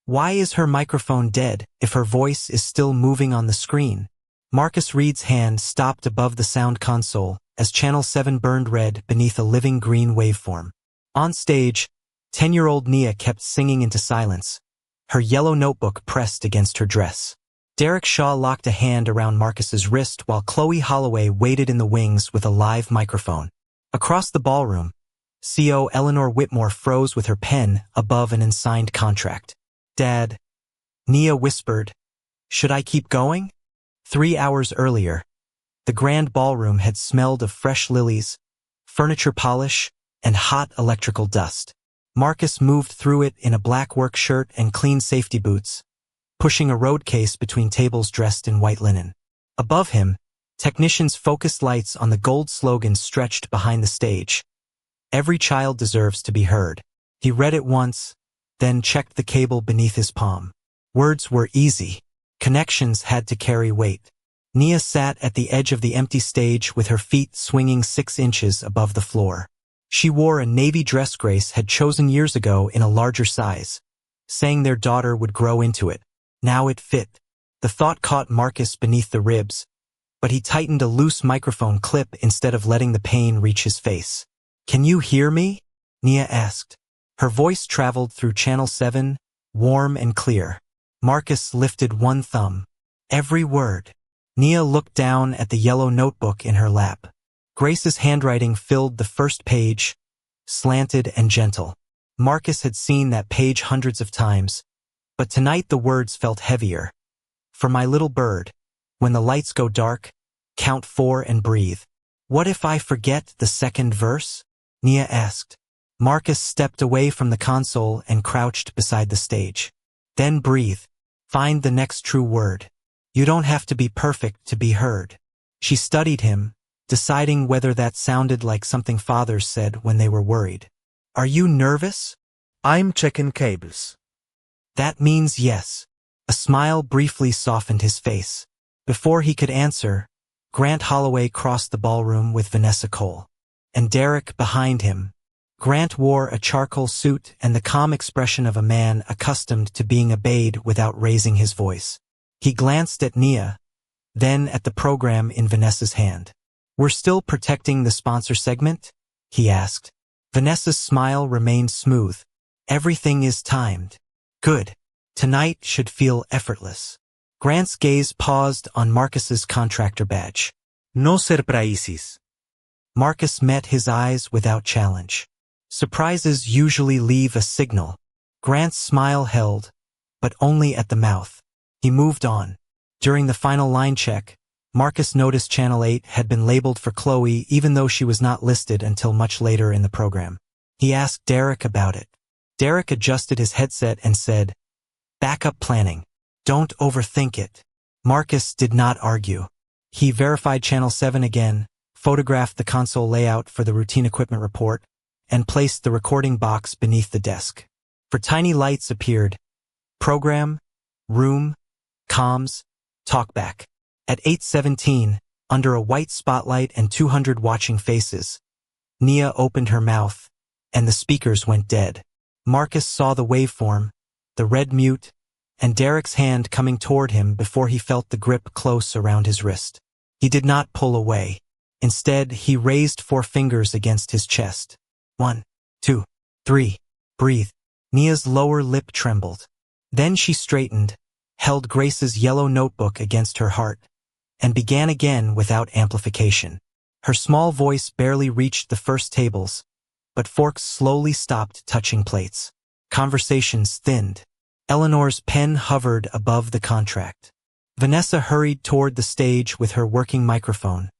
Why is her microphone dead if her voice is still moving on the screen? Marcus Reed's hand stopped above the sound console as Channel 7 burned red beneath a living green waveform. On stage, 10-year-old Nia kept singing into silence, her yellow notebook pressed against her dress. Derek Shaw locked a hand around Marcus's wrist while Chloe Holloway waited in the wings with a live microphone. Across the ballroom, CO Eleanor Whitmore froze with her pen above an unsigned contract. "Dad," Nia whispered, "should I keep going?" 3 hours earlier, the grand ballroom had smelled of fresh lilies, furniture polish, and hot electrical dust. Marcus moved through it in a black work shirt and clean safety boots, pushing a road case between tables dressed in white linen. Above him, technicians focused lights on the gold slogan stretched behind the stage. "Every child deserves to be heard." He read it once, then checked the cable beneath his palm. Words were easy. Connections had to carry weight. Nia sat at the edge of the empty stage with her feet swinging 6 inches above the floor. She wore a navy dress Grace had chosen years ago in a larger size, saying their daughter would grow into it. Now it fit. The thought caught Marcus beneath the ribs, but he tightened a loose microphone clip instead of letting the pain reach his face. "Can you hear me?" Nia asked. Her voice traveled through Channel 7, warm and clear. Marcus lifted one thumb. "Every word." Nia looked down at the yellow notebook in her lap. Grace's handwriting filled the first page, slanted and gentle. Marcus had seen that page hundreds of times, but tonight the words felt heavier. "For my little bird, when the lights go dark, count 4 and breathe." "What if I forget the second verse?" Nia asked. Marcus stepped away from the console and crouched beside the stage. "Then breathe. Find the next true word. You don't have to be perfect to be heard." She studied him, deciding whether that sounded like something fathers said when they were worried. "Are you nervous?" "I'm checking cables." "That means yes." A smile briefly softened his face. Before he could answer, Grant Holloway crossed the ballroom with Vanessa Cole. And Derek behind him. Grant wore a charcoal suit and the calm expression of a man accustomed to being obeyed without raising his voice. He glanced at Nia, then at the program in Vanessa's hand. "We're still protecting the sponsor segment?" he asked. Vanessa's smile remained smooth. "Everything is timed." "Good. Tonight should feel effortless." Grant's gaze paused on Marcus's contractor badge. "No surprises." Marcus met his eyes without challenge. Surprises usually leave a signal. Grant's smile held, but only at the mouth. He moved on. During the final line check, Marcus noticed Channel 8 had been labeled for Chloe even though she was not listed until much later in the program. He asked Derek about it. Derek adjusted his headset and said, "Backup planning. Don't overthink it." Marcus did not argue. He verified Channel 7 again, photographed the console layout for the routine equipment report, and placed the recording box beneath the desk. For tiny lights appeared. Program, room, comms, talkback. At 8:17, under a white spotlight and 200 watching faces, Nia opened her mouth, and the speakers went dead. Marcus saw the waveform, the red mute, and Derek's hand coming toward him before he felt the grip close around his wrist. He did not pull away. Instead, he raised 4 fingers against his chest. 1, 2, 3, breathe. Nia's lower lip trembled. Then she straightened, held Grace's yellow notebook against her heart, and began again without amplification. Her small voice barely reached the first tables, but forks slowly stopped touching plates. Conversations thinned. Eleanor's pen hovered above the contract. Vanessa hurried toward the stage with her working microphone,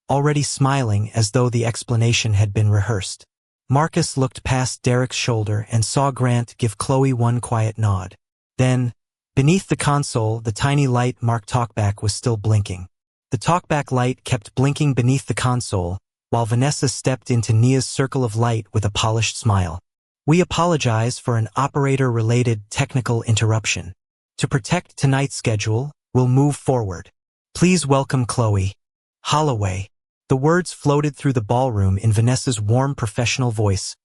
already smiling as though the explanation had been rehearsed. Marcus looked past Derek's shoulder and saw Grant give Chloe one quiet nod. Then, beneath the console, the tiny light marked talkback was still blinking. The talkback light kept blinking beneath the console, while Vanessa stepped into Nia's circle of light with a polished smile. "We apologize for an operator-related technical interruption. To protect tonight's schedule, we'll move forward. Please welcome Chloe Holloway." The words floated through the ballroom in Vanessa's warm professional voice,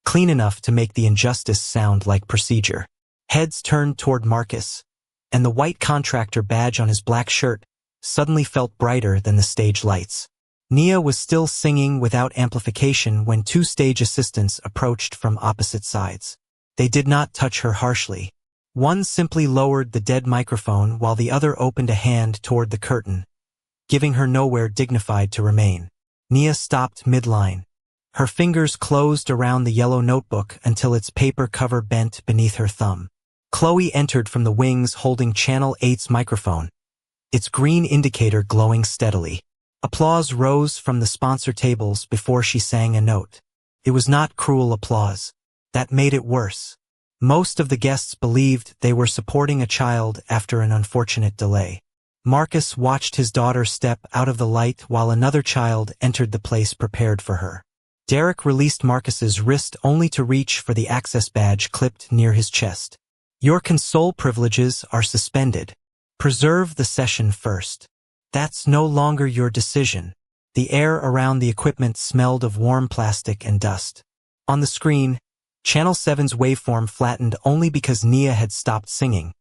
clean enough to make the injustice sound like procedure. Heads turned toward Marcus, and the white contractor badge on his black shirt suddenly felt brighter than the stage lights. Nia was still singing without amplification when two stage assistants approached from opposite sides. They did not touch her harshly. One simply lowered the dead microphone while the other opened a hand toward the curtain, giving her nowhere dignified to remain. Nia stopped mid-line. Her fingers closed around the yellow notebook until its paper cover bent beneath her thumb. Chloe entered from the wings holding Channel 8's microphone, its green indicator glowing steadily. Applause rose from the sponsor tables before she sang a note. It was not cruel applause. That made it worse. Most of the guests believed they were supporting a child after an unfortunate delay. Marcus watched his daughter step out of the light while another child entered the place prepared for her. Derek released Marcus's wrist only to reach for the access badge clipped near his chest. Your console privileges are suspended. Preserve the session first. That's no longer your decision. The air around the equipment smelled of warm plastic and dust. On the screen, Channel 7's waveform flattened only because Nia had stopped singing.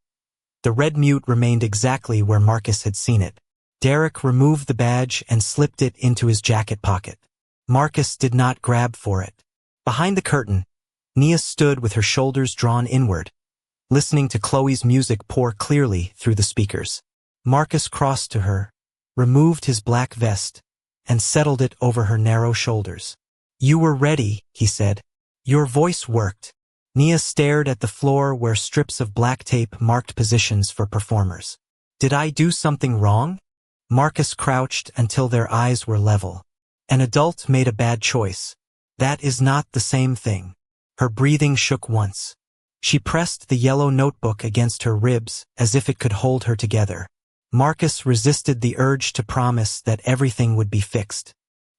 The red mute remained exactly where Marcus had seen it. Derek removed the badge and slipped it into his jacket pocket. Marcus did not grab for it. Behind the curtain, Nia stood with her shoulders drawn inward, listening to Chloe's music pour clearly through the speakers. Marcus crossed to her, removed his black vest, and settled it over her narrow shoulders. You were ready, he said. Your voice worked. Nia stared at the floor where strips of black tape marked positions for performers. Did I do something wrong? Marcus crouched until their eyes were level. An adult made a bad choice. That is not the same thing. Her breathing shook once. She pressed the yellow notebook against her ribs as if it could hold her together. Marcus resisted the urge to promise that everything would be fixed.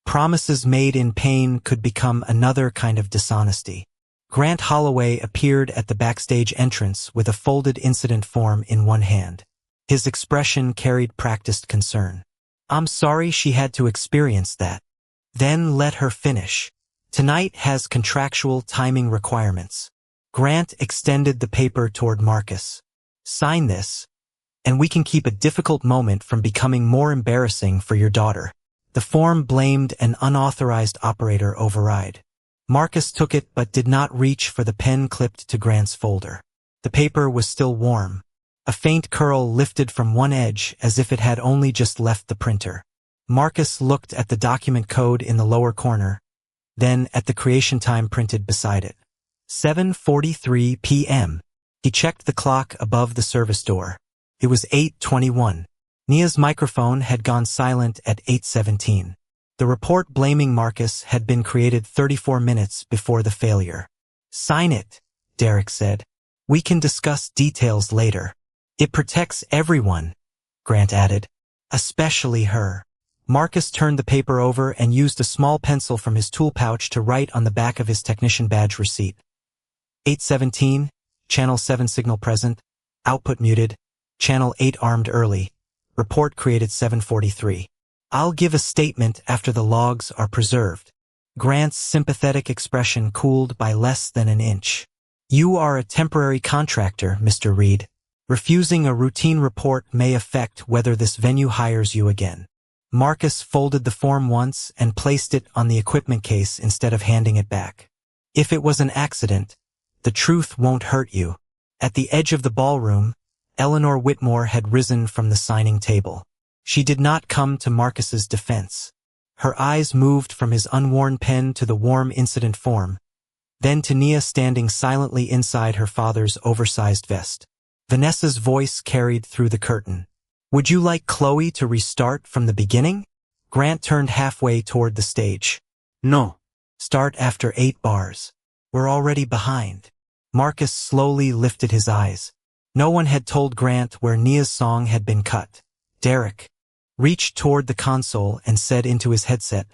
Promises made in pain could become another kind of dishonesty. Grant Holloway appeared at the backstage entrance with a folded incident form in one hand. His expression carried practiced concern. I'm sorry she had to experience that. Then let her finish. Tonight has contractual timing requirements. Grant extended the paper toward Marcus. Sign this, and we can keep a difficult moment from becoming more embarrassing for your daughter. The form blamed an unauthorized operator override. Marcus took it but did not reach for the pen clipped to Grant's folder. The paper was still warm. A faint curl lifted from one edge as if it had only just left the printer. Marcus looked at the document code in the lower corner, then at the creation time printed beside it. 7:43 p.m. He checked the clock above the service door. It was 8:21. Nia's microphone had gone silent at 8:17. The report blaming Marcus had been created 34 minutes before the failure. Sign it, Derek said. We can discuss details later. It protects everyone, Grant added. Especially her. Marcus turned the paper over and used a small pencil from his tool pouch to write on the back of his technician badge receipt. 8:17, Channel 7 signal present, output muted, Channel 8 armed early. Report created 7:43. I'll give a statement after the logs are preserved. Grant's sympathetic expression cooled by less than an inch. You are a temporary contractor, Mr. Reed. Refusing a routine report may affect whether this venue hires you again. Marcus folded the form once and placed it on the equipment case instead of handing it back. If it was an accident, the truth won't hurt you. At the edge of the ballroom, Eleanor Whitmore had risen from the signing table. She did not come to Marcus's defense. Her eyes moved from his unworn pen to the warm incident form, then to Nia standing silently inside her father's oversized vest. Vanessa's voice carried through the curtain. Would you like Chloe to restart from the beginning? Grant turned halfway toward the stage. No. Start after 8 bars. We're already behind. Marcus slowly lifted his eyes. No one had told Grant where Nia's song had been cut. Derek reached toward the console and said into his headset,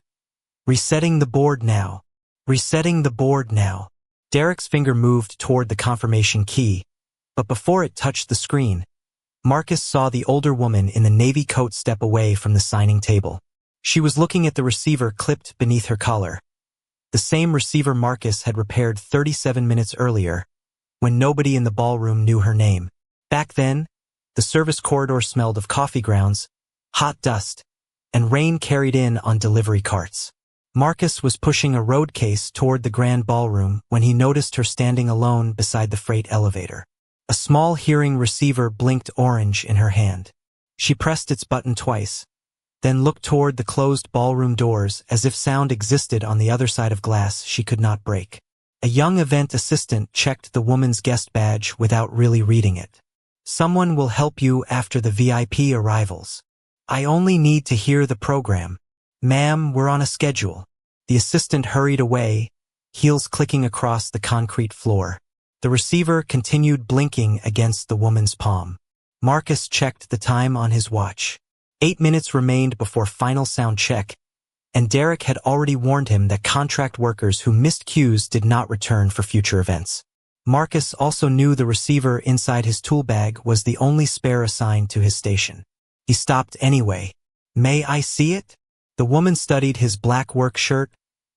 Resetting the board now. Resetting the board now. Derek's finger moved toward the confirmation key, but before it touched the screen, Marcus saw the older woman in the navy coat step away from the signing table. She was looking at the receiver clipped beneath her collar. The same receiver Marcus had repaired 37 minutes earlier, when nobody in the ballroom knew her name. Back then, the service corridor smelled of coffee grounds, hot dust, and rain carried in on delivery carts. Marcus was pushing a road case toward the grand ballroom when he noticed her standing alone beside the freight elevator. A small hearing receiver blinked orange in her hand. She pressed its button twice, then looked toward the closed ballroom doors as if sound existed on the other side of glass she could not break. A young event assistant checked the woman's guest badge without really reading it. Someone will help you after the VIP arrivals. I only need to hear the program. Ma'am, we're on a schedule. The assistant hurried away, heels clicking across the concrete floor. The receiver continued blinking against the woman's palm. Marcus checked the time on his watch. 8 minutes remained before final sound check, and Derek had already warned him that contract workers who missed cues did not return for future events. Marcus also knew the receiver inside his tool bag was the only spare assigned to his station. He stopped anyway. May I see it? The woman studied his black work shirt,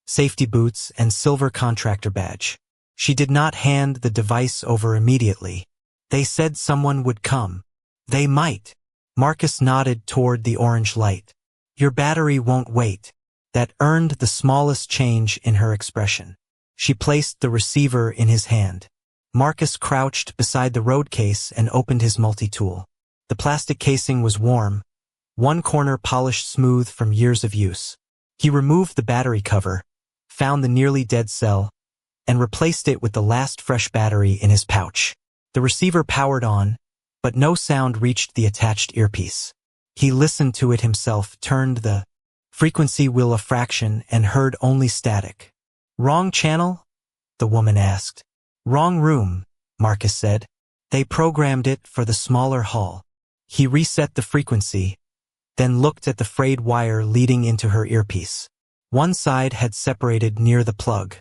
safety boots, and silver contractor badge. She did not hand the device over immediately. They said someone would come. They might. Marcus nodded toward the orange light. Your battery won't wait. That earned the smallest change in her expression. She placed the receiver in his hand. Marcus crouched beside the road case and opened his multi-tool. The plastic casing was warm, one corner polished smooth from years of use. He removed the battery cover, found the nearly dead cell, and replaced it with the last fresh battery in his pouch. The receiver powered on, but no sound reached the attached earpiece. He listened to it himself, turned the frequency wheel a fraction, and heard only static. Wrong channel? The woman asked. Wrong room, Marcus said. They programmed it for the smaller hall. He reset the frequency, then looked at the frayed wire leading into her earpiece. One side had separated near the plug.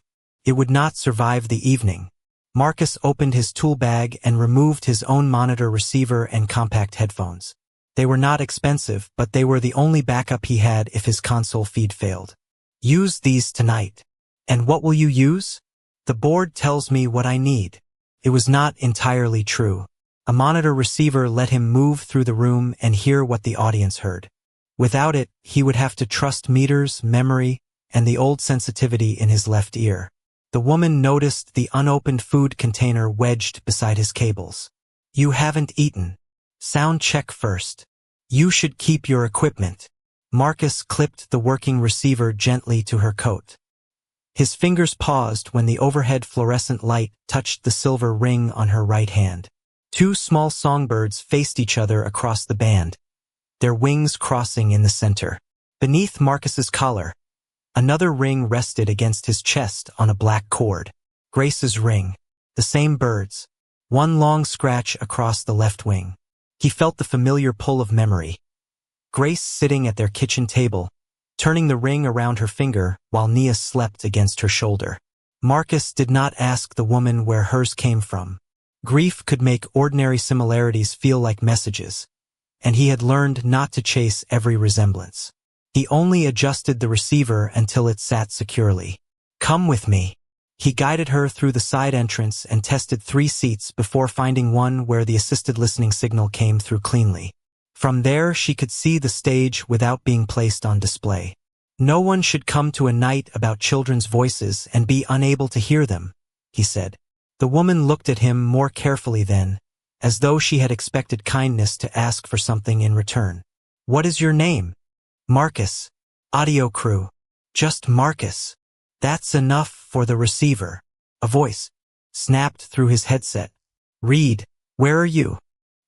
It would not survive the evening. Marcus opened his tool bag and removed his own monitor receiver and compact headphones. They were not expensive, but they were the only backup he had if his console feed failed. Use these tonight. And what will you use? The board tells me what I need. It was not entirely true. A monitor receiver let him move through the room and hear what the audience heard. Without it, he would have to trust meters, memory, and the old sensitivity in his left ear. The woman noticed the unopened food container wedged beside his cables. You haven't eaten. Sound check first. You should keep your equipment. Marcus clipped the working receiver gently to her coat. His fingers paused when the overhead fluorescent light touched the silver ring on her right hand. 2 small songbirds faced each other across the band, their wings crossing in the center. Beneath Marcus's collar, another ring rested against his chest on a black cord. Grace's ring. The same birds. One long scratch across the left wing. He felt the familiar pull of memory. Grace sitting at their kitchen table, turning the ring around her finger while Nia slept against her shoulder. Marcus did not ask the woman where hers came from. Grief could make ordinary similarities feel like messages, and he had learned not to chase every resemblance. He only adjusted the receiver until it sat securely. Come with me. He guided her through the side entrance and tested 3 seats before finding one where the assisted listening signal came through cleanly. From there, she could see the stage without being placed on display. No one should come to a night about children's voices and be unable to hear them, he said. The woman looked at him more carefully then, as though she had expected kindness to ask for something in return. What is your name? Marcus. Audio crew. Just Marcus. That's enough for the receiver. A voice snapped through his headset. Reed, where are you?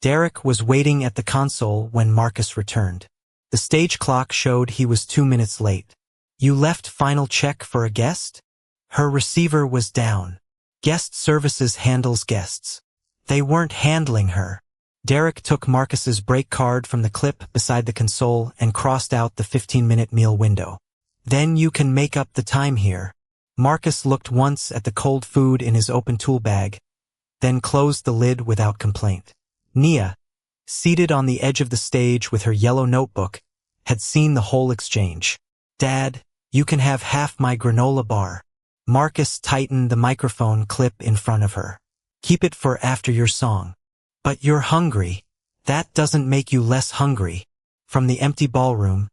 Derek was waiting at the console when Marcus returned. The stage clock showed he was 2 minutes late. You left final check for a guest? Her receiver was down. Guest services handles guests. They weren't handling her. Derek took Marcus's break card from the clip beside the console and crossed out the 15-minute meal window. Then you can make up the time here. Marcus looked once at the cold food in his open tool bag, then closed the lid without complaint. Nia, seated on the edge of the stage with her yellow notebook, had seen the whole exchange. Dad, you can have half my granola bar. Marcus tightened the microphone clip in front of her. Keep it for after your song. But you're hungry. That doesn't make you less hungry. From the empty ballroom,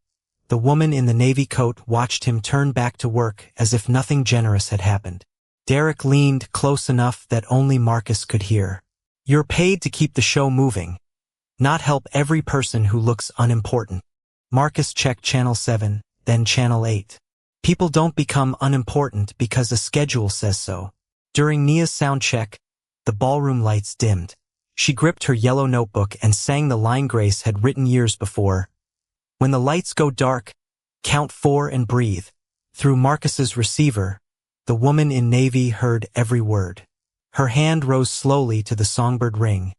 the woman in the navy coat watched him turn back to work as if nothing generous had happened. Derek leaned close enough that only Marcus could hear. You're paid to keep the show moving, not help every person who looks unimportant. Marcus checked Channel 7, then Channel 8. People don't become unimportant because a schedule says so. During Nia's sound check, the ballroom lights dimmed. She gripped her yellow notebook and sang the line Grace had written years before. When the lights go dark, count 4 and breathe. Through Marcus's receiver, the woman in navy heard every word. Her hand rose slowly to the songbird ring,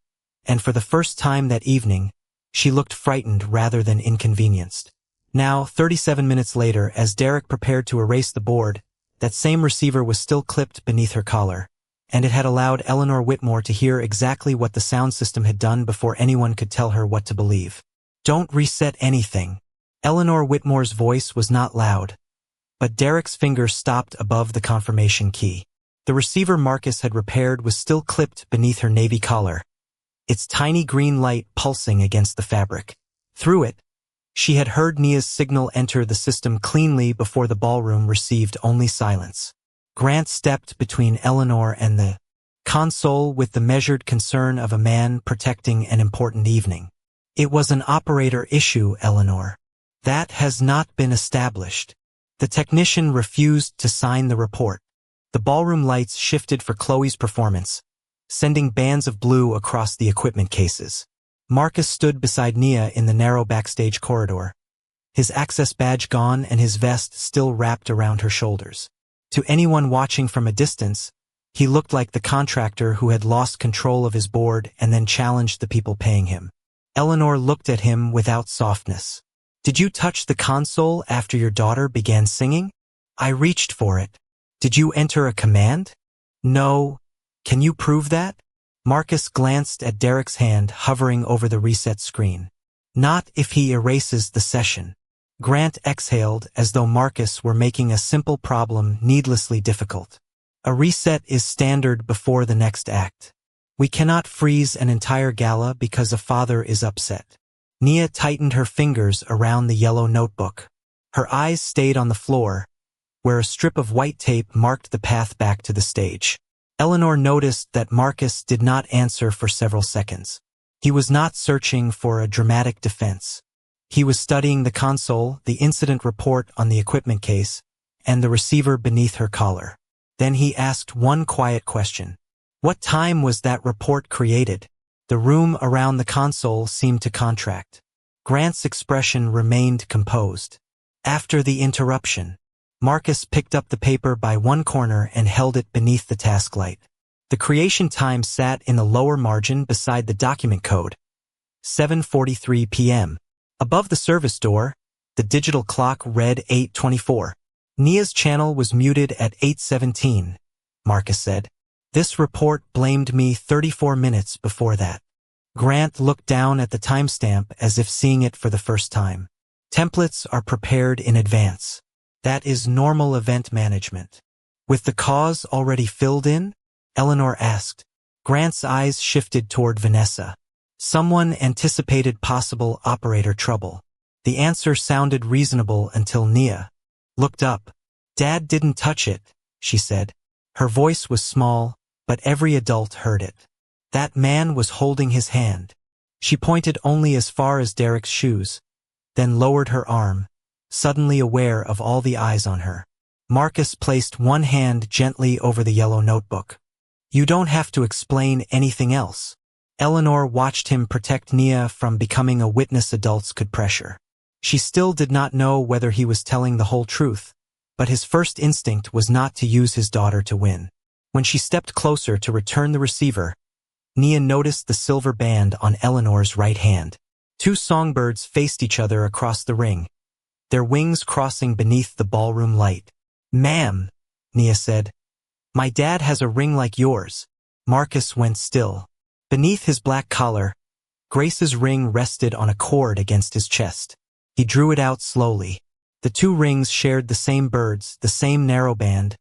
and for the first time that evening, she looked frightened rather than inconvenienced. Now, 37 minutes later, as Derek prepared to erase the board, that same receiver was still clipped beneath her collar, and it had allowed Eleanor Whitmore to hear exactly what the sound system had done before anyone could tell her what to believe. Don't reset anything. Eleanor Whitmore's voice was not loud, but Derek's finger stopped above the confirmation key. The receiver Marcus had repaired was still clipped beneath her navy collar, its tiny green light pulsing against the fabric. Through it, she had heard Nia's signal enter the system cleanly before the ballroom received only silence. Grant stepped between Eleanor and the console with the measured concern of a man protecting an important evening. It was an operator issue, Eleanor. That has not been established. The technician refused to sign the report. The ballroom lights shifted for Chloe's performance, sending bands of blue across the equipment cases. Marcus stood beside Nia in the narrow backstage corridor, his access badge gone and his vest still wrapped around her shoulders. To anyone watching from a distance, he looked like the contractor who had lost control of his board and then challenged the people paying him. Eleanor looked at him without softness. Did you touch the console after your daughter began singing? I reached for it. Did you enter a command? No. Can you prove that? Marcus glanced at Derek's hand hovering over the reset screen. Not if he erases the session. Grant exhaled as though Marcus were making a simple problem needlessly difficult. A reset is standard before the next act. We cannot freeze an entire gala because a father is upset. Nia tightened her fingers around the yellow notebook. Her eyes stayed on the floor, where a strip of white tape marked the path back to the stage. Eleanor noticed that Marcus did not answer for several seconds. He was not searching for a dramatic defense. He was studying the console, the incident report on the equipment case, and the receiver beneath her collar. Then he asked one quiet question. What time was that report created? The room around the console seemed to contract. Grant's expression remained composed. After the interruption, Marcus picked up the paper by one corner and held it beneath the task light. The creation time sat in the lower margin beside the document code. 7:43 p.m. Above the service door, the digital clock read 8:24. Nia's channel was muted at 8:17, Marcus said. This report blamed me 34 minutes before that. Grant looked down at the timestamp as if seeing it for the first time. Templates are prepared in advance. That is normal event management. With the cause already filled in? Eleanor asked. Grant's eyes shifted toward Vanessa. Someone anticipated possible operator trouble. The answer sounded reasonable until Nia looked up. Dad didn't touch it, she said. Her voice was small, but every adult heard it. That man was holding his hand. She pointed only as far as Derek's shoes, then lowered her arm, suddenly aware of all the eyes on her. Marcus placed one hand gently over the yellow notebook. You don't have to explain anything else. Eleanor watched him protect Nia from becoming a witness adults could pressure. She still did not know whether he was telling the whole truth, but his first instinct was not to use his daughter to win. When she stepped closer to return the receiver, Nia noticed the silver band on Eleanor's right hand. Two songbirds faced each other across the ring, their wings crossing beneath the ballroom light. Ma'am, Nia said, my dad has a ring like yours. Marcus went still. Beneath his black collar, Grace's ring rested on a cord against his chest. He drew it out slowly. The two rings shared the same birds, the same narrow band,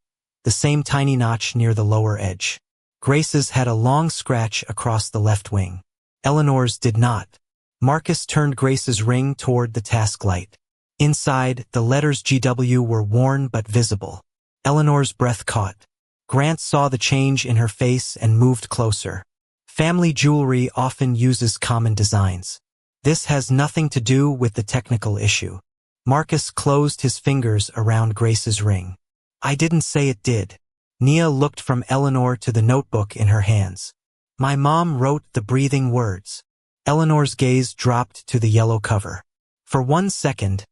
the same tiny notch near the lower edge. Grace's had a long scratch across the left wing. Eleanor's did not. Marcus turned Grace's ring toward the task light. Inside, the letters GW were worn but visible. Eleanor's breath caught. Grant saw the change in her face and moved closer. Family jewelry often uses common designs. This has nothing to do with the technical issue. Marcus closed his fingers around Grace's ring. I didn't say it did. Nia looked from Eleanor to the notebook in her hands. My mom wrote the breathing words. Eleanor's gaze dropped to the yellow cover. For 1 second,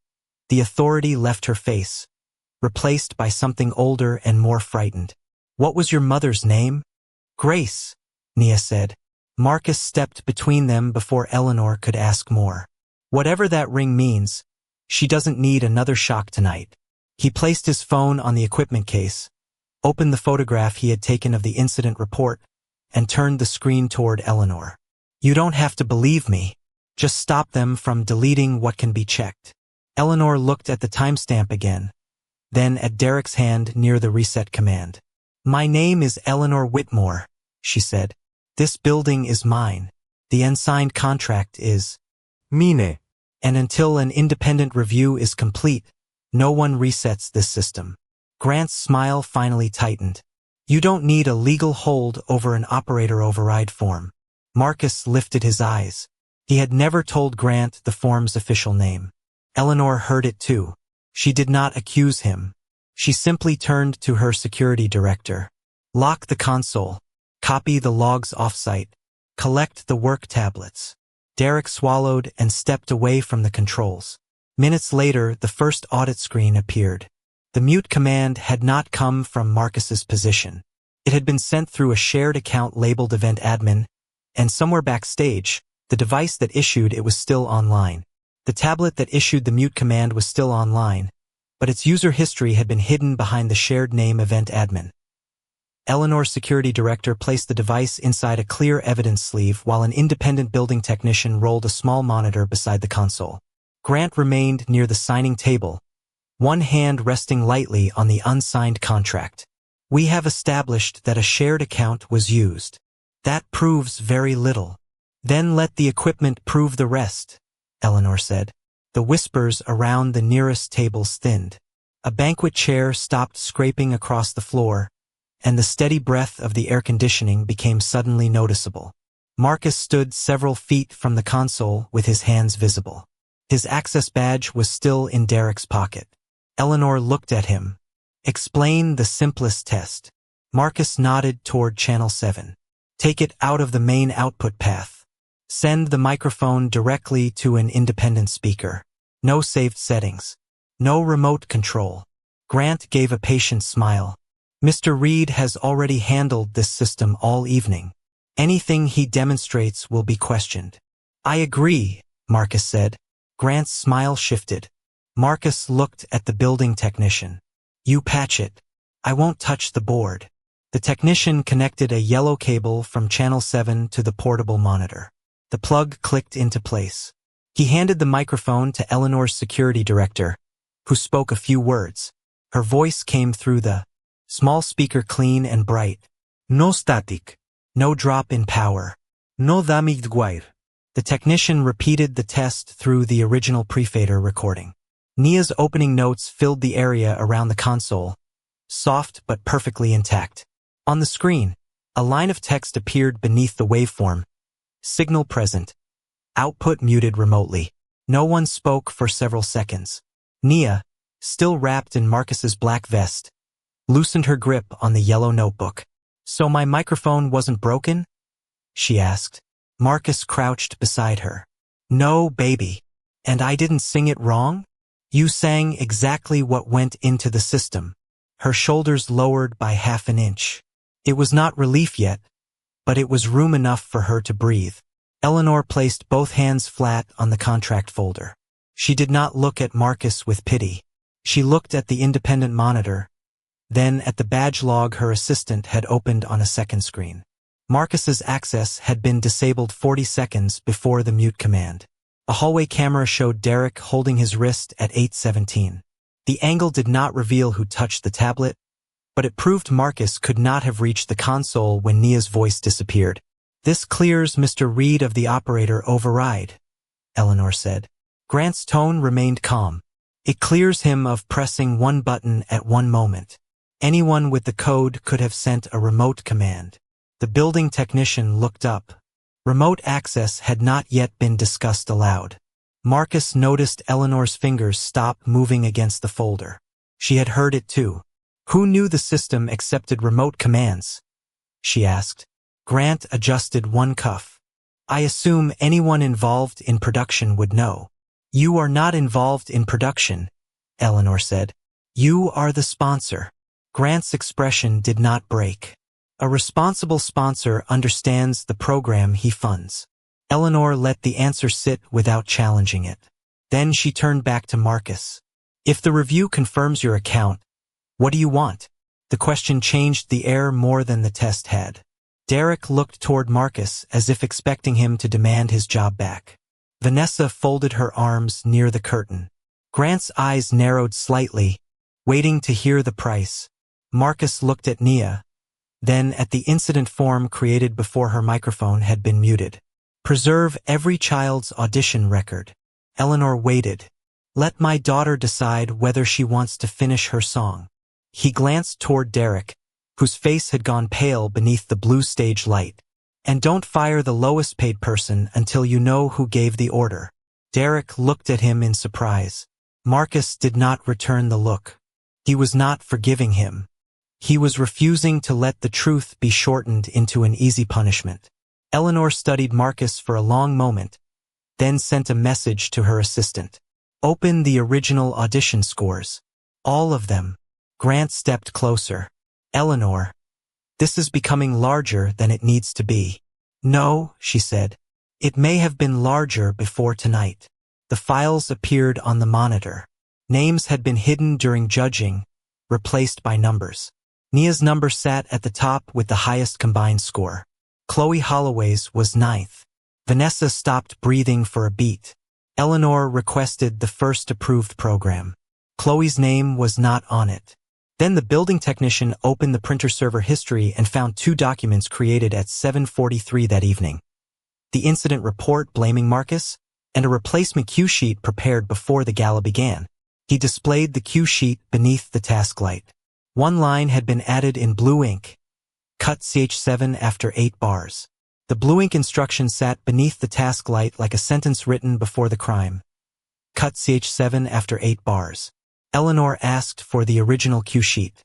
the authority left her face, replaced by something older and more frightened. What was your mother's name? Grace, Nia said. Marcus stepped between them before Eleanor could ask more. Whatever that ring means, she doesn't need another shock tonight. He placed his phone on the equipment case, opened the photograph he had taken of the incident report, and turned the screen toward Eleanor. You don't have to believe me. Just stop them from deleting what can be checked. Eleanor looked at the timestamp again, then at Derek's hand near the reset command. My name is Eleanor Whitmore, she said. This building is mine. The unsigned contract is Mine. And until an independent review is complete, no one resets this system. Grant's smile finally tightened. You don't need a legal hold over an operator override form. Marcus lifted his eyes. He had never told Grant the form's official name. Eleanor heard it too. She did not accuse him. She simply turned to her security director. Lock the console. Copy the logs offsite. Collect the work tablets. Derek swallowed and stepped away from the controls. Minutes later, the first audit screen appeared. The mute command had not come from Marcus's position. It had been sent through a shared account labeled Event Admin, and somewhere backstage, the device that issued it was still online. The tablet that issued the mute command was still online, but its user history had been hidden behind the shared name Event Admin. Eleanor's security director placed the device inside a clear evidence sleeve while an independent building technician rolled a small monitor beside the console. Grant remained near the signing table, one hand resting lightly on the unsigned contract. We have established that a shared account was used. That proves very little. Then let the equipment prove the rest, Eleanor said. The whispers around the nearest tables thinned. A banquet chair stopped scraping across the floor, and the steady breath of the air conditioning became suddenly noticeable. Marcus stood several feet from the console with his hands visible. His access badge was still in Derek's pocket. Eleanor looked at him. Explain the simplest test. Marcus nodded toward Channel 7. Take it out of the main output path. Send the microphone directly to an independent speaker. No saved settings. No remote control. Grant gave a patient smile. Mr. Reed has already handled this system all evening. Anything he demonstrates will be questioned. I agree, Marcus said. Grant's smile shifted. Marcus looked at the building technician. You patch it. I won't touch the board. The technician connected a yellow cable from Channel 7 to the portable monitor. The plug clicked into place. He handed the microphone to Eleanor's security director, who spoke a few words. Her voice came through the small speaker clean and bright. No static. No drop in power. No damaged wire. The technician repeated the test through the original prefader recording. Nia's opening notes filled the area around the console, soft but perfectly intact. On the screen, a line of text appeared beneath the waveform. Signal present. Output muted remotely. No one spoke for several seconds. Nia, still wrapped in Marcus's black vest, loosened her grip on the yellow notebook. So my microphone wasn't broken? She asked. Marcus crouched beside her. No, baby. And I didn't sing it wrong? You sang exactly what went into the system. Her shoulders lowered by half an inch. It was not relief yet, but it was room enough for her to breathe. Eleanor placed both hands flat on the contract folder. She did not look at Marcus with pity. She looked at the independent monitor, then at the badge log her assistant had opened on a second screen. Marcus's access had been disabled 40 seconds before the mute command. A hallway camera showed Derek holding his wrist at 8:17. The angle did not reveal who touched the tablet, but it proved Marcus could not have reached the console when Nia's voice disappeared. "This clears Mr. Reed of the operator override," Eleanor said. Grant's tone remained calm. "It clears him of pressing one button at one moment. Anyone with the code could have sent a remote command." The building technician looked up. Remote access had not yet been discussed aloud. Marcus noticed Eleanor's fingers stop moving against the folder. She had heard it too. "Who knew the system accepted remote commands?" she asked. Grant adjusted one cuff. "I assume anyone involved in production would know." "You are not involved in production," Eleanor said. "You are the sponsor." Grant's expression did not break. "A responsible sponsor understands the program he funds." Eleanor let the answer sit without challenging it. Then she turned back to Marcus. "If the review confirms your account, what do you want?" The question changed the air more than the test had. Derek looked toward Marcus as if expecting him to demand his job back. Vanessa folded her arms near the curtain. Grant's eyes narrowed slightly, waiting to hear the price. Marcus looked at Nia, then at the incident form created before her microphone had been muted. "Preserve every child's audition record." Eleanor waited. "Let my daughter decide whether she wants to finish her song." He glanced toward Derek, whose face had gone pale beneath the blue stage light. "And don't fire the lowest paid person until you know who gave the order." Derek looked at him in surprise. Marcus did not return the look. He was not forgiving him. He was refusing to let the truth be shortened into an easy punishment. Eleanor studied Marcus for a long moment, then sent a message to her assistant. "Open the original audition scores. All of them." Grant stepped closer. "Eleanor, this is becoming larger than it needs to be." "No," she said. "It may have been larger before tonight." The files appeared on the monitor. Names had been hidden during judging, replaced by numbers. Nia's number sat at the top with the highest combined score. Chloe Holloway's was 9th. Vanessa stopped breathing for a beat. Eleanor requested the first approved program. Chloe's name was not on it. Then the building technician opened the printer server history and found 2 documents created at 7:43 that evening. The incident report blaming Marcus, and a replacement cue sheet prepared before the gala began. He displayed the cue sheet beneath the task light. One line had been added in blue ink. Cut ch7 after 8 bars. The blue ink instruction sat beneath the task light like a sentence written before the crime. Cut ch7 after 8 bars. Eleanor asked for the original cue sheet.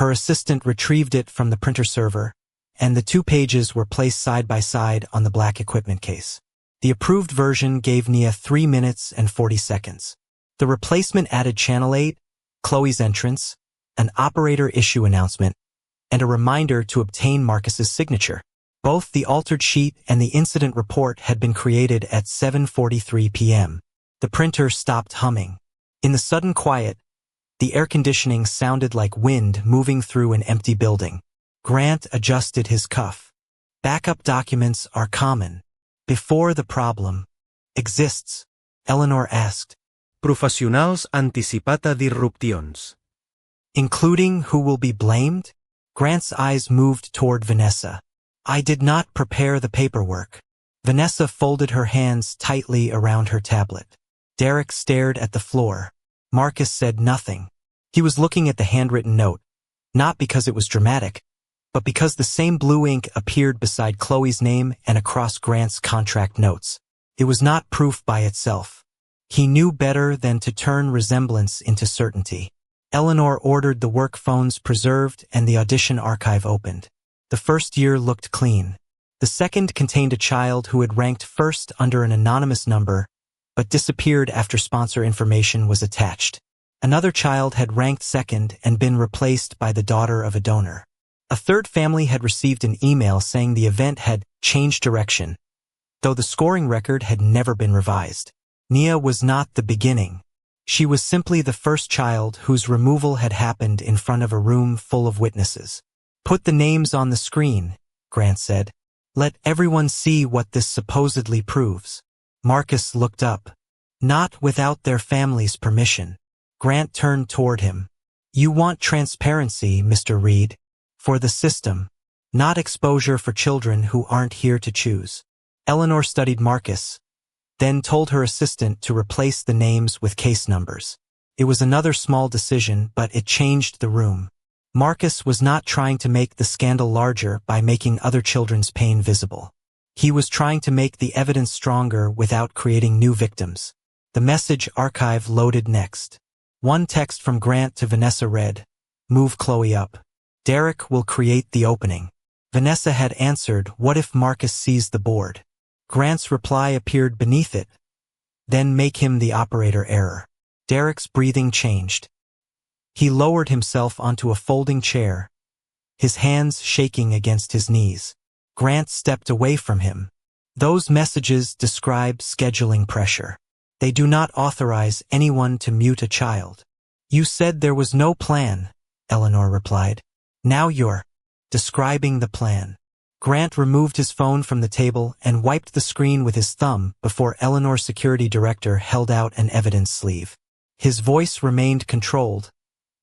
Her assistant retrieved it from the printer server, and the 2 pages were placed side by side on the black equipment case. The approved version gave Nia 3 minutes and 40 seconds. The replacement added Channel 8, Chloe's entrance, an operator issue announcement, and a reminder to obtain Marcus's signature. Both the altered sheet and the incident report had been created at 7:43 p.m. The printer stopped humming. In the sudden quiet, the air conditioning sounded like wind moving through an empty building. Grant adjusted his cuff. Backup documents are common. Before the problem exists, Eleanor asked. Professionals anticipata disruptions. Including who will be blamed? Grant's eyes moved toward Vanessa. I did not prepare the paperwork. Vanessa folded her hands tightly around her tablet. Derek stared at the floor. Marcus said nothing. He was looking at the handwritten note, not because it was dramatic, but because the same blue ink appeared beside Chloe's name and across Grant's contract notes. It was not proof by itself. He knew better than to turn resemblance into certainty. Eleanor ordered the work phones preserved and the audition archive opened. The first year looked clean. The second contained a child who had ranked first under an anonymous number, but disappeared after sponsor information was attached. Another child had ranked second and been replaced by the daughter of a donor. A third family had received an email saying the event had changed direction, though the scoring record had never been revised. Nia was not the beginning. She was simply the first child whose removal had happened in front of a room full of witnesses. Put the names on the screen, Grant said. Let everyone see what this supposedly proves. Marcus looked up. Not without their family's permission. Grant turned toward him. You want transparency, Mr. Reed, for the system, not exposure for children who aren't here to choose. Eleanor studied Marcus, then told her assistant to replace the names with case numbers. It was another small decision, but it changed the room. Marcus was not trying to make the scandal larger by making other children's pain visible. He was trying to make the evidence stronger without creating new victims. The message archive loaded next. One text from Grant to Vanessa read, "Move Chloe up. Derek will create the opening." Vanessa had answered, "What if Marcus sees the board?" Grant's reply appeared beneath it. "Then make him the operator error." Derek's breathing changed. He lowered himself onto a folding chair, his hands shaking against his knees. Grant stepped away from him. "Those messages describe scheduling pressure. They do not authorize anyone to mute a child." "You said there was no plan," Eleanor replied. "Now you're describing the plan." Grant removed his phone from the table and wiped the screen with his thumb before Eleanor's security director held out an evidence sleeve. His voice remained controlled,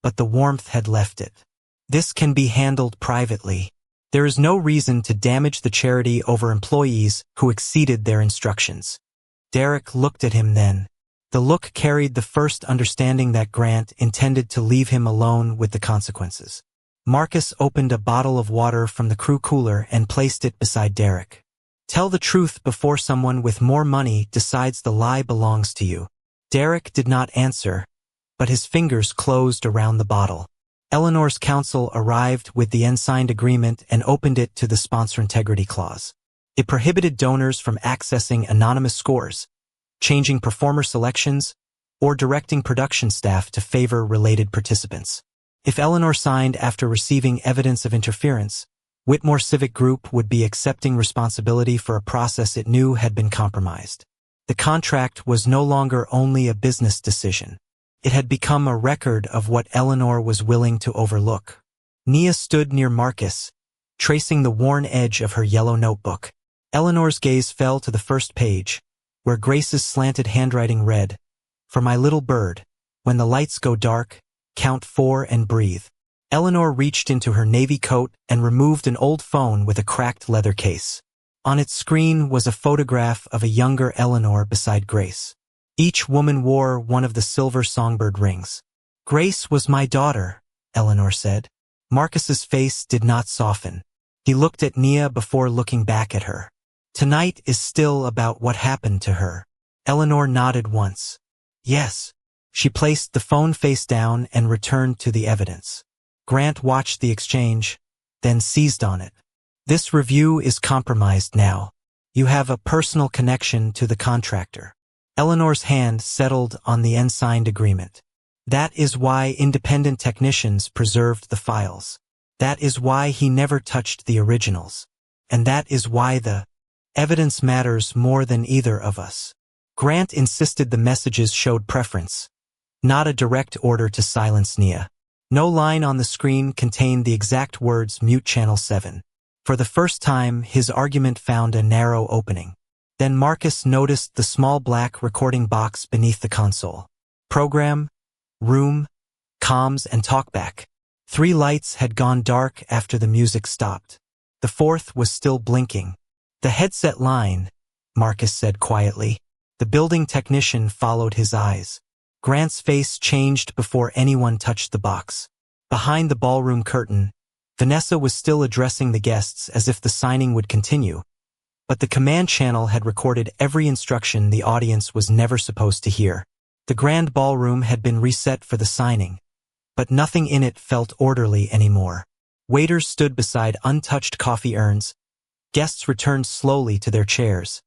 but the warmth had left it. "This can be handled privately. There is no reason to damage the charity over employees who exceeded their instructions." Derek looked at him then. The look carried the first understanding that Grant intended to leave him alone with the consequences. Marcus opened a bottle of water from the crew cooler and placed it beside Derek. "Tell the truth before someone with more money decides the lie belongs to you." Derek did not answer, but his fingers closed around the bottle. Eleanor's counsel arrived with the unsigned agreement and opened it to the sponsor integrity clause. It prohibited donors from accessing anonymous scores, changing performer selections, or directing production staff to favor related participants. If Eleanor signed after receiving evidence of interference, Whitmore Civic Group would be accepting responsibility for a process it knew had been compromised. The contract was no longer only a business decision. It had become a record of what Eleanor was willing to overlook. Nia stood near Marcus, tracing the worn edge of her yellow notebook. Eleanor's gaze fell to the first page, where Grace's slanted handwriting read, "For my little bird, when the lights go dark, count 4 and breathe." Eleanor reached into her navy coat and removed an old phone with a cracked leather case. On its screen was a photograph of a younger Eleanor beside Grace. Each woman wore one of the silver songbird rings. "Grace was my daughter," Eleanor said. Marcus's face did not soften. He looked at Nia before looking back at her. "Tonight is still about what happened to her." Eleanor nodded once. "Yes." She placed the phone face down and returned to the evidence. Grant watched the exchange, then seized on it. "This review is compromised now. You have a personal connection to the contractor." Eleanor's hand settled on the unsigned agreement. "That is why independent technicians preserved the files. That is why he never touched the originals. And that is why the evidence matters more than either of us." Grant insisted the messages showed preference, not a direct order to silence Nia. No line on the screen contained the exact words "mute channel 7." For the first time, his argument found a narrow opening. Then Marcus noticed the small black recording box beneath the console. Program, room, comms, and talkback. 3 lights had gone dark after the music stopped. The 4th was still blinking. "The headset line," Marcus said quietly. The building technician followed his eyes. Grant's face changed before anyone touched the box. Behind the ballroom curtain, Vanessa was still addressing the guests as if the signing would continue, but the command channel had recorded every instruction the audience was never supposed to hear. The grand ballroom had been reset for the signing, but nothing in it felt orderly anymore. Waiters stood beside untouched coffee urns, guests returned slowly to their chairs,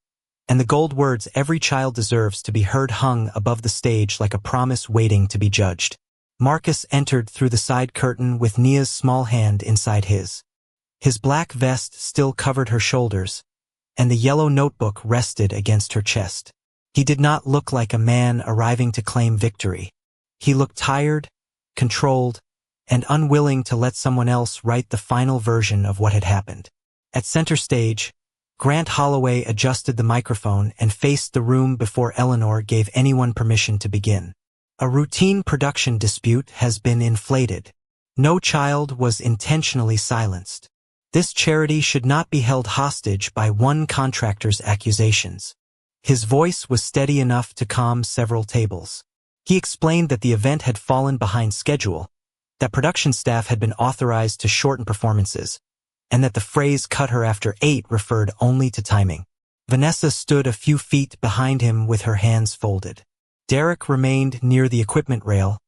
and the gold words "every child deserves to be heard" hung above the stage like a promise waiting to be judged. Marcus entered through the side curtain with Nia's small hand inside his. His black vest still covered her shoulders, and the yellow notebook rested against her chest. He did not look like a man arriving to claim victory. He looked tired, controlled, and unwilling to let someone else write the final version of what had happened. At center stage, Grant Holloway adjusted the microphone and faced the room before Eleanor gave anyone permission to begin. A routine production dispute has been inflated. No child was intentionally silenced. This charity should not be held hostage by one contractor's accusations. His voice was steady enough to calm several tables. He explained that the event had fallen behind schedule, that production staff had been authorized to shorten performances, and that the phrase "cut her after 8" referred only to timing. Vanessa stood a few feet behind him with her hands folded. Derek remained near the equipment rail,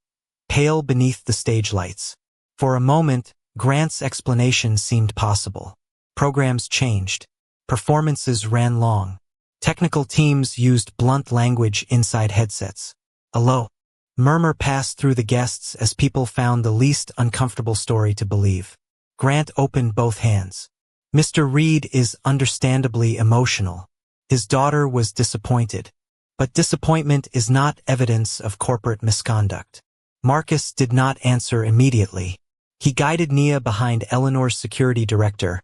pale beneath the stage lights. For a moment, Grant's explanation seemed possible. Programs changed. Performances ran long. Technical teams used blunt language inside headsets. A low murmur passed through the guests as people found the least uncomfortable story to believe. Grant opened both hands. Mr. Reed is understandably emotional. His daughter was disappointed. But disappointment is not evidence of corporate misconduct. Marcus did not answer immediately. He guided Nia behind Eleanor's security director,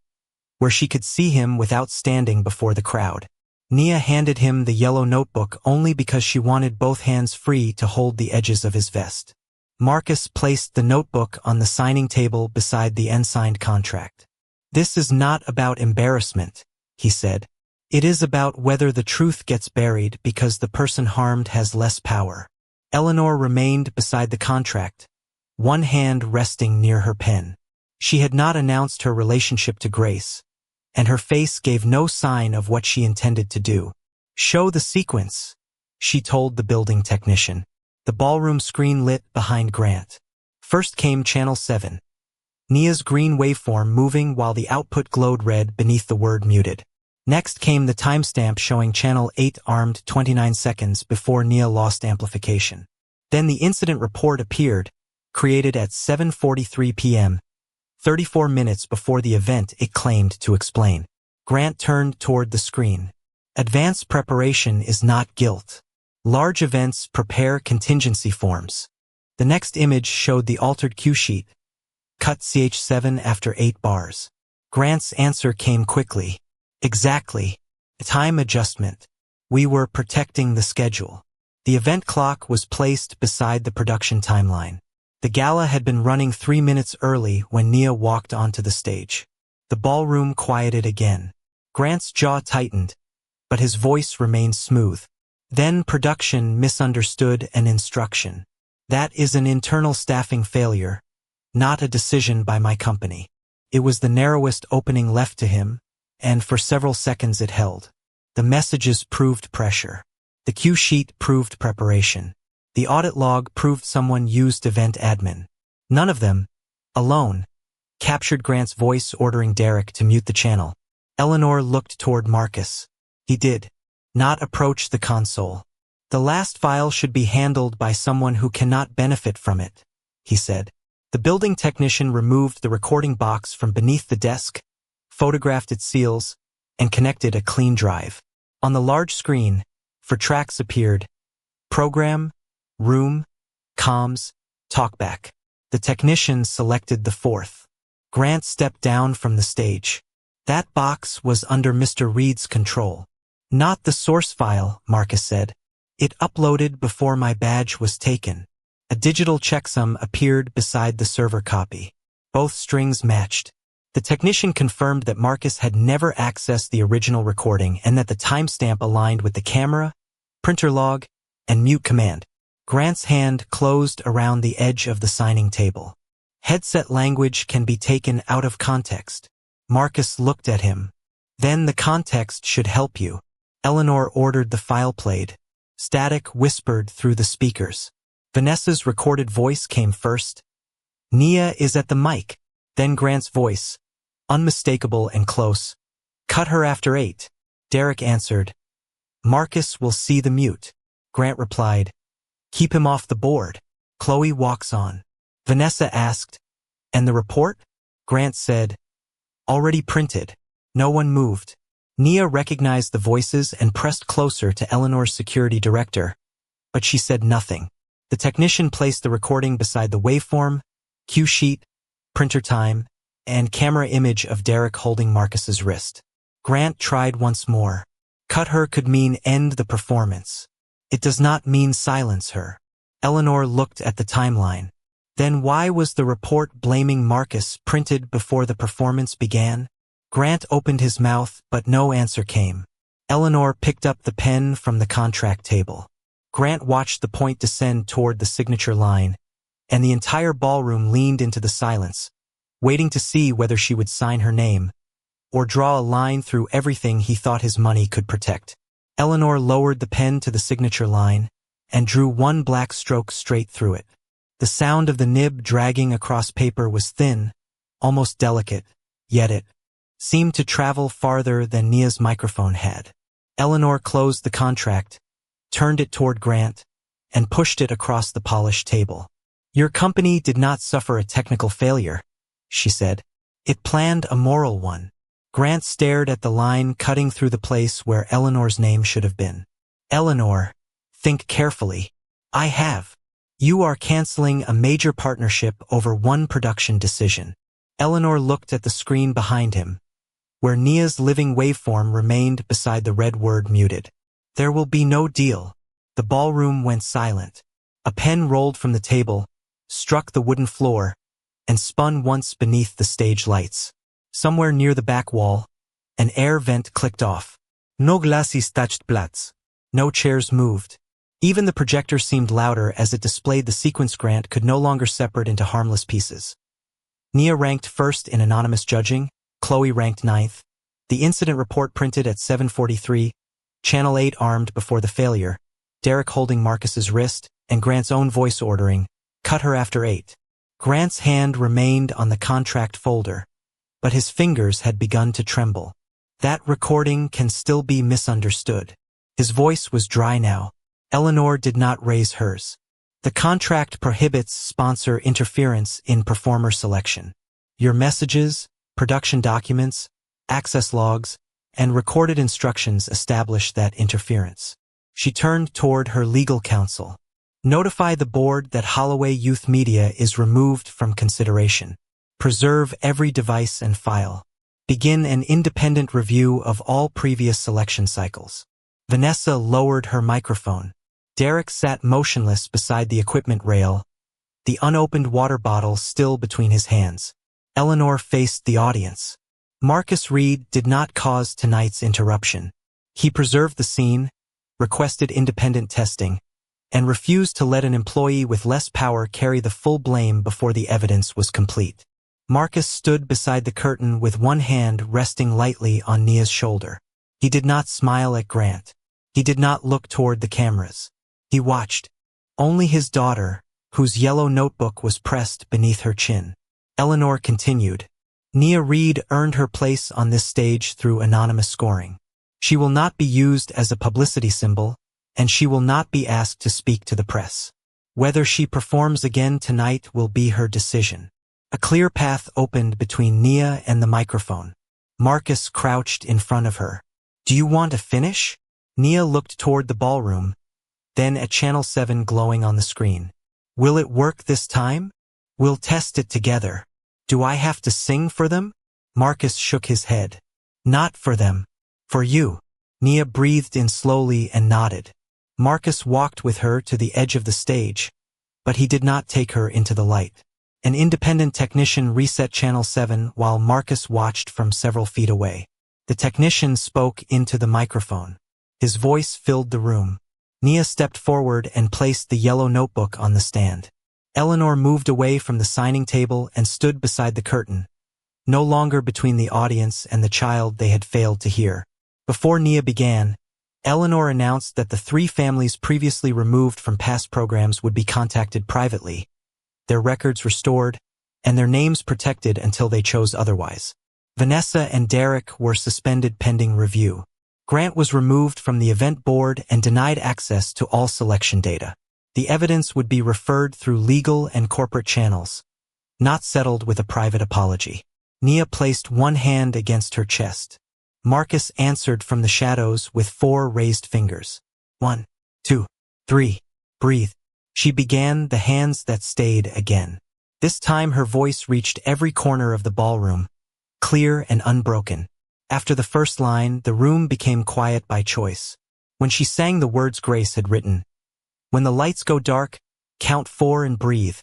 where she could see him without standing before the crowd. Nia handed him the yellow notebook only because she wanted both hands free to hold the edges of his vest. Marcus placed the notebook on the signing table beside the unsigned contract. "This is not about embarrassment," he said. "It is about whether the truth gets buried because the person harmed has less power." Eleanor remained beside the contract, one hand resting near her pen. She had not announced her relationship to Grace, and her face gave no sign of what she intended to do. "Show the sequence," she told the building technician. The ballroom screen lit behind Grant. First came Channel 7. Nia's green waveform moving while the output glowed red beneath the word muted. Next came the timestamp showing Channel 8 armed 29 seconds before Nia lost amplification. Then the incident report appeared, created at 7:43 p.m., 34 minutes before the event it claimed to explain. Grant turned toward the screen. Advanced preparation is not guilt. Large events prepare contingency forms. The next image showed the altered cue sheet. Cut ch7 after 8 bars. Grant's answer came quickly. "Exactly. Time adjustment. We were protecting the schedule." The event clock was placed beside the production timeline. The gala had been running 3 minutes early when Nia walked onto the stage. The ballroom quieted again. Grant's jaw tightened, but his voice remained smooth. "Then production misunderstood an instruction. That is an internal staffing failure, not a decision by my company." It was the narrowest opening left to him, and for several seconds it held. The messages proved pressure. The cue sheet proved preparation. The audit log proved someone used event admin. None of them, alone, captured Grant's voice ordering Derek to mute the channel. Eleanor looked toward Marcus. He did not approach the console. "The last file should be handled by someone who cannot benefit from it," he said. The building technician removed the recording box from beneath the desk, photographed its seals, and connected a clean drive. On the large screen, 4 tracks appeared: program, room, comms, talkback. The technician selected the 4th. Grant stepped down from the stage. "That box was under Mr. Reed's control." "Not the source file," Marcus said. "It uploaded before my badge was taken." A digital checksum appeared beside the server copy. Both strings matched. The technician confirmed that Marcus had never accessed the original recording and that the timestamp aligned with the camera, printer log, and mute command. Grant's hand closed around the edge of the signing table. "Headset language can be taken out of context." Marcus looked at him. "Then the context should help you." Eleanor ordered the file played. Static whispered through the speakers. Vanessa's recorded voice came first. "Nia is at the mic." Then Grant's voice, unmistakable and close. "Cut her after 8." Derek answered. "Marcus will see the mute." Grant replied, "Keep him off the board." Chloe walks on. Vanessa asked, "And the report?" Grant said, "Already printed." No one moved. Nia recognized the voices and pressed closer to Eleanor's security director, but she said nothing. The technician placed the recording beside the waveform, cue sheet, printer time, and camera image of Derek holding Marcus's wrist. Grant tried once more. "Cut her" could mean end the performance. It does not mean silence her. Eleanor looked at the timeline. Then why was the report blaming Marcus printed before the performance began? Grant opened his mouth, but no answer came. Eleanor picked up the pen from the contract table. Grant watched the point descend toward the signature line, and the entire ballroom leaned into the silence, waiting to see whether she would sign her name, or draw a line through everything he thought his money could protect. Eleanor lowered the pen to the signature line, and drew one black stroke straight through it. The sound of the nib dragging across paper was thin, almost delicate, yet it seemed to travel farther than Nia's microphone had. Eleanor closed the contract, turned it toward Grant, and pushed it across the polished table. "Your company did not suffer a technical failure," she said. "It planned a moral one." Grant stared at the line cutting through the place where Eleanor's name should have been. "Eleanor, think carefully. I have. You are canceling a major partnership over one production decision." Eleanor looked at the screen behind him, where Nia's living waveform remained beside the red word muted. "There will be no deal." The ballroom went silent. A pen rolled from the table, struck the wooden floor, and spun once beneath the stage lights. Somewhere near the back wall, an air vent clicked off. "No glasis touched Platz." No chairs moved. Even the projector seemed louder as it displayed the sequence Grant could no longer separate into harmless pieces. Nia ranked first in anonymous judging, Chloe ranked ninth. The incident report printed at 7:43, Channel 8 armed before the failure, Derek holding Marcus's wrist, and Grant's own voice ordering, "Cut her after 8. Grant's hand remained on the contract folder, but his fingers had begun to tremble. That recording can still be misunderstood. His voice was dry now. Eleanor did not raise hers. "The contract prohibits sponsor interference in performer selection. Your messages, production documents, access logs, and recorded instructions establish that interference." She turned toward her legal counsel. "Notify the board that Holloway Youth Media is removed from consideration. Preserve every device and file. Begin an independent review of all previous selection cycles." Vanessa lowered her microphone. Derek sat motionless beside the equipment rail, the unopened water bottle still between his hands. Eleanor faced the audience. Marcus Reed did not cause tonight's interruption. He preserved the scene, requested independent testing, and refused to let an employee with less power carry the full blame before the evidence was complete. Marcus stood beside the curtain with one hand resting lightly on Nia's shoulder. He did not smile at Grant. He did not look toward the cameras. He watched. Only his daughter, whose yellow notebook was pressed beneath her chin. Eleanor continued. "Nia Reed earned her place on this stage through anonymous scoring. She will not be used as a publicity symbol, and she will not be asked to speak to the press. Whether she performs again tonight will be her decision." A clear path opened between Nia and the microphone. Marcus crouched in front of her. "Do you want to finish?" Nia looked toward the ballroom, then at Channel 7 glowing on the screen. "Will it work this time? We'll test it together. Do I have to sing for them?" Marcus shook his head. "Not for them. For you." Nia breathed in slowly and nodded. Marcus walked with her to the edge of the stage, but he did not take her into the light. An independent technician reset Channel 7 while Marcus watched from several feet away. The technician spoke into the microphone. His voice filled the room. Nia stepped forward and placed the yellow notebook on the stand. Eleanor moved away from the signing table and stood beside the curtain, no longer between the audience and the child they had failed to hear. Before Nia began, Eleanor announced that the 3 families previously removed from past programs would be contacted privately, their records restored, and their names protected until they chose otherwise. Vanessa and Derek were suspended pending review. Grant was removed from the event board and denied access to all selection data. The evidence would be referred through legal and corporate channels, not settled with a private apology. Nia placed one hand against her chest. Marcus answered from the shadows with 4 raised fingers. 1, 2, 3, breathe. She began the hands that stayed again. This time her voice reached every corner of the ballroom, clear and unbroken. After the first line, the room became quiet by choice. When she sang the words Grace had written, "When the lights go dark, Count 4 and breathe.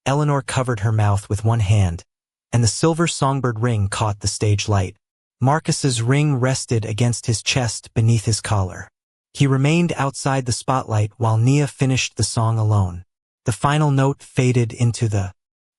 Eleanor covered her mouth with one hand, and the silver songbird ring caught the stage light. Marcus's ring rested against his chest beneath his collar. He remained outside the spotlight while Nia finished the song alone. The final note faded into the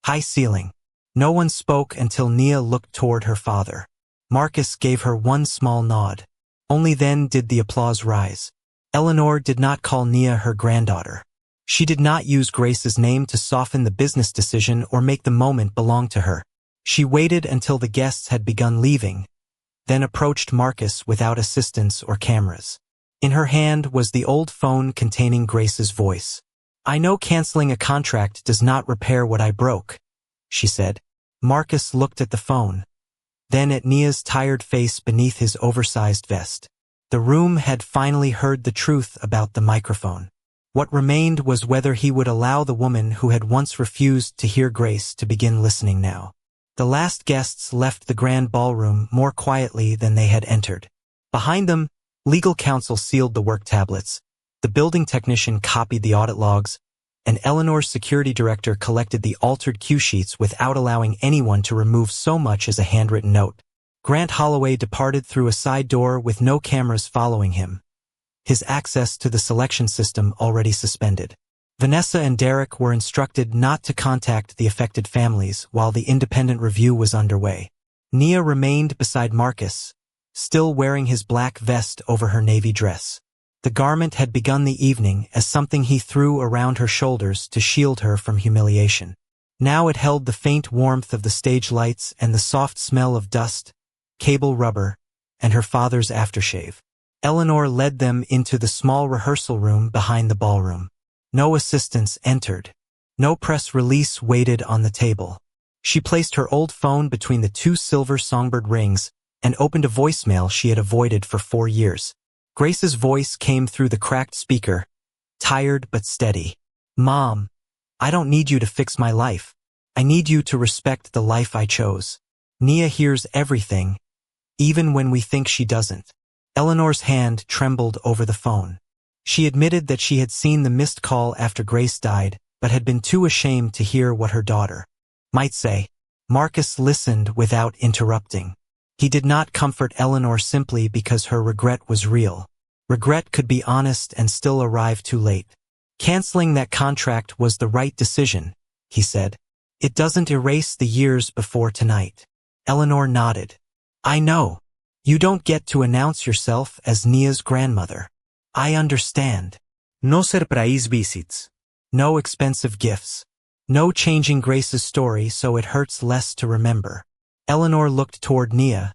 high ceiling. No one spoke until Nia looked toward her father. Marcus gave her one small nod. Only then did the applause rise. Eleanor did not call Nia her granddaughter. She did not use Grace's name to soften the business decision or make the moment belong to her. She waited until the guests had begun leaving, then approached Marcus without assistance or cameras. In her hand was the old phone containing Grace's voice. "I know canceling a contract does not repair what I broke," she said. Marcus looked at the phone, then at Nia's tired face beneath his oversized vest. The room had finally heard the truth about the microphone. What remained was whether he would allow the woman who had once refused to hear Grace to begin listening now. The last guests left the grand ballroom more quietly than they had entered. Behind them, legal counsel sealed the work tablets, the building technician copied the audit logs, and Eleanor's security director collected the altered cue sheets without allowing anyone to remove so much as a handwritten note. Grant Holloway departed through a side door with no cameras following him, his access to the selection system already suspended. Vanessa and Derek were instructed not to contact the affected families while the independent review was underway. Nia remained beside Marcus, still wearing his black vest over her navy dress. The garment had begun the evening as something he threw around her shoulders to shield her from humiliation. Now it held the faint warmth of the stage lights and the soft smell of dust, cable rubber, and her father's aftershave. Eleanor led them into the small rehearsal room behind the ballroom. No assistants entered. No press release waited on the table. She placed her old phone between the two silver songbird rings and opened a voicemail she had avoided for 4 years. Grace's voice came through the cracked speaker, tired but steady. "Mom, I don't need you to fix my life. I need you to respect the life I chose. Nia hears everything, even when we think she doesn't." Eleanor's hand trembled over the phone. She admitted that she had seen the missed call after Grace died, but had been too ashamed to hear what her daughter might say. Marcus listened without interrupting. He did not comfort Eleanor simply because her regret was real. Regret could be honest and still arrive too late. "Canceling that contract was the right decision," he said. "It doesn't erase the years before tonight." Eleanor nodded. "I know. You don't get to announce yourself as Nia's grandmother. I understand. No surprise visits. No expensive gifts. No changing Grace's story so it hurts less to remember." Eleanor looked toward Nia,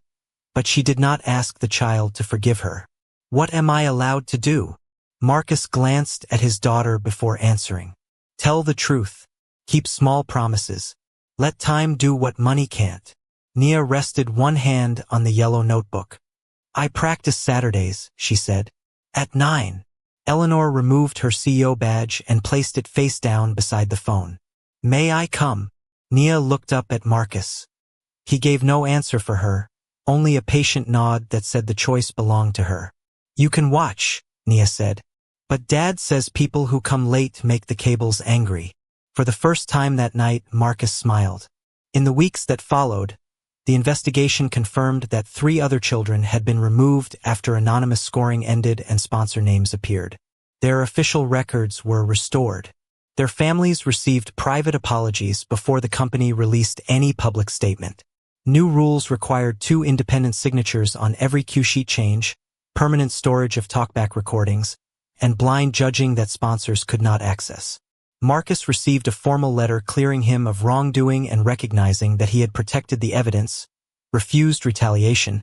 but she did not ask the child to forgive her. "What am I allowed to do?" Marcus glanced at his daughter before answering. "Tell the truth. Keep small promises. Let time do what money can't." Nia rested one hand on the yellow notebook. "I practice Saturdays," she said. "At 9. Eleanor removed her CEO badge and placed it face down beside the phone. "May I come?" Nia looked up at Marcus. He gave no answer for her, only a patient nod that said the choice belonged to her. "You can watch," Nia said. "But Dad says people who come late make the cables angry." For the first time that night, Marcus smiled. In the weeks that followed, the investigation confirmed that 3 other children had been removed after anonymous scoring ended and sponsor names appeared. Their official records were restored. Their families received private apologies before the company released any public statement. New rules required 2 independent signatures on every cue sheet change, permanent storage of talkback recordings, and blind judging that sponsors could not access. Marcus received a formal letter clearing him of wrongdoing and recognizing that he had protected the evidence, refused retaliation,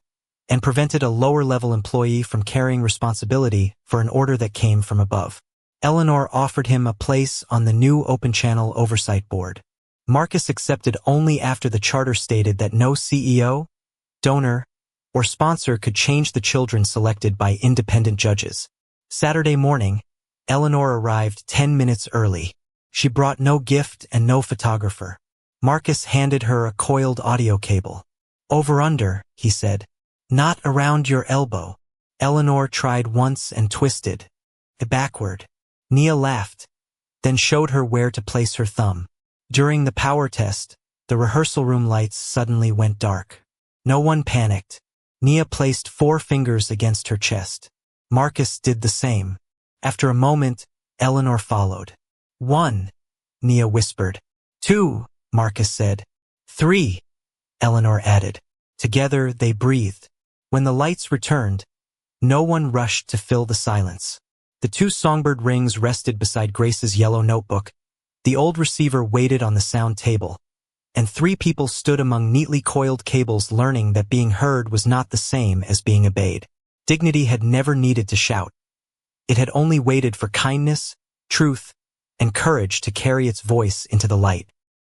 and prevented a lower-level employee from carrying responsibility for an order that came from above. Eleanor offered him a place on the new Open Channel Oversight Board. Marcus accepted only after the charter stated that no CEO, donor, or sponsor could change the children selected by independent judges. Saturday morning, Eleanor arrived 10 minutes early. She brought no gift and no photographer. Marcus handed her a coiled audio cable. "Over under," he said. "Not around your elbow." Eleanor tried once and twisted. Backward. Nia laughed. then showed her where to place her thumb. During the power test, the rehearsal room lights suddenly went dark. No one panicked. Nia placed 4 fingers against her chest. Marcus did the same. After a moment, Eleanor followed. 1, Nia whispered. 2, Marcus said. 3, Eleanor added. Together they breathed. When the lights returned, no one rushed to fill the silence. The 2 songbird rings rested beside Grace's yellow notebook. The old receiver waited on the sound table, and 3 people stood among neatly coiled cables, learning that being heard was not the same as being obeyed. Dignity had never needed to shout. It had only waited for kindness, truth, and courage to carry its voice into the light.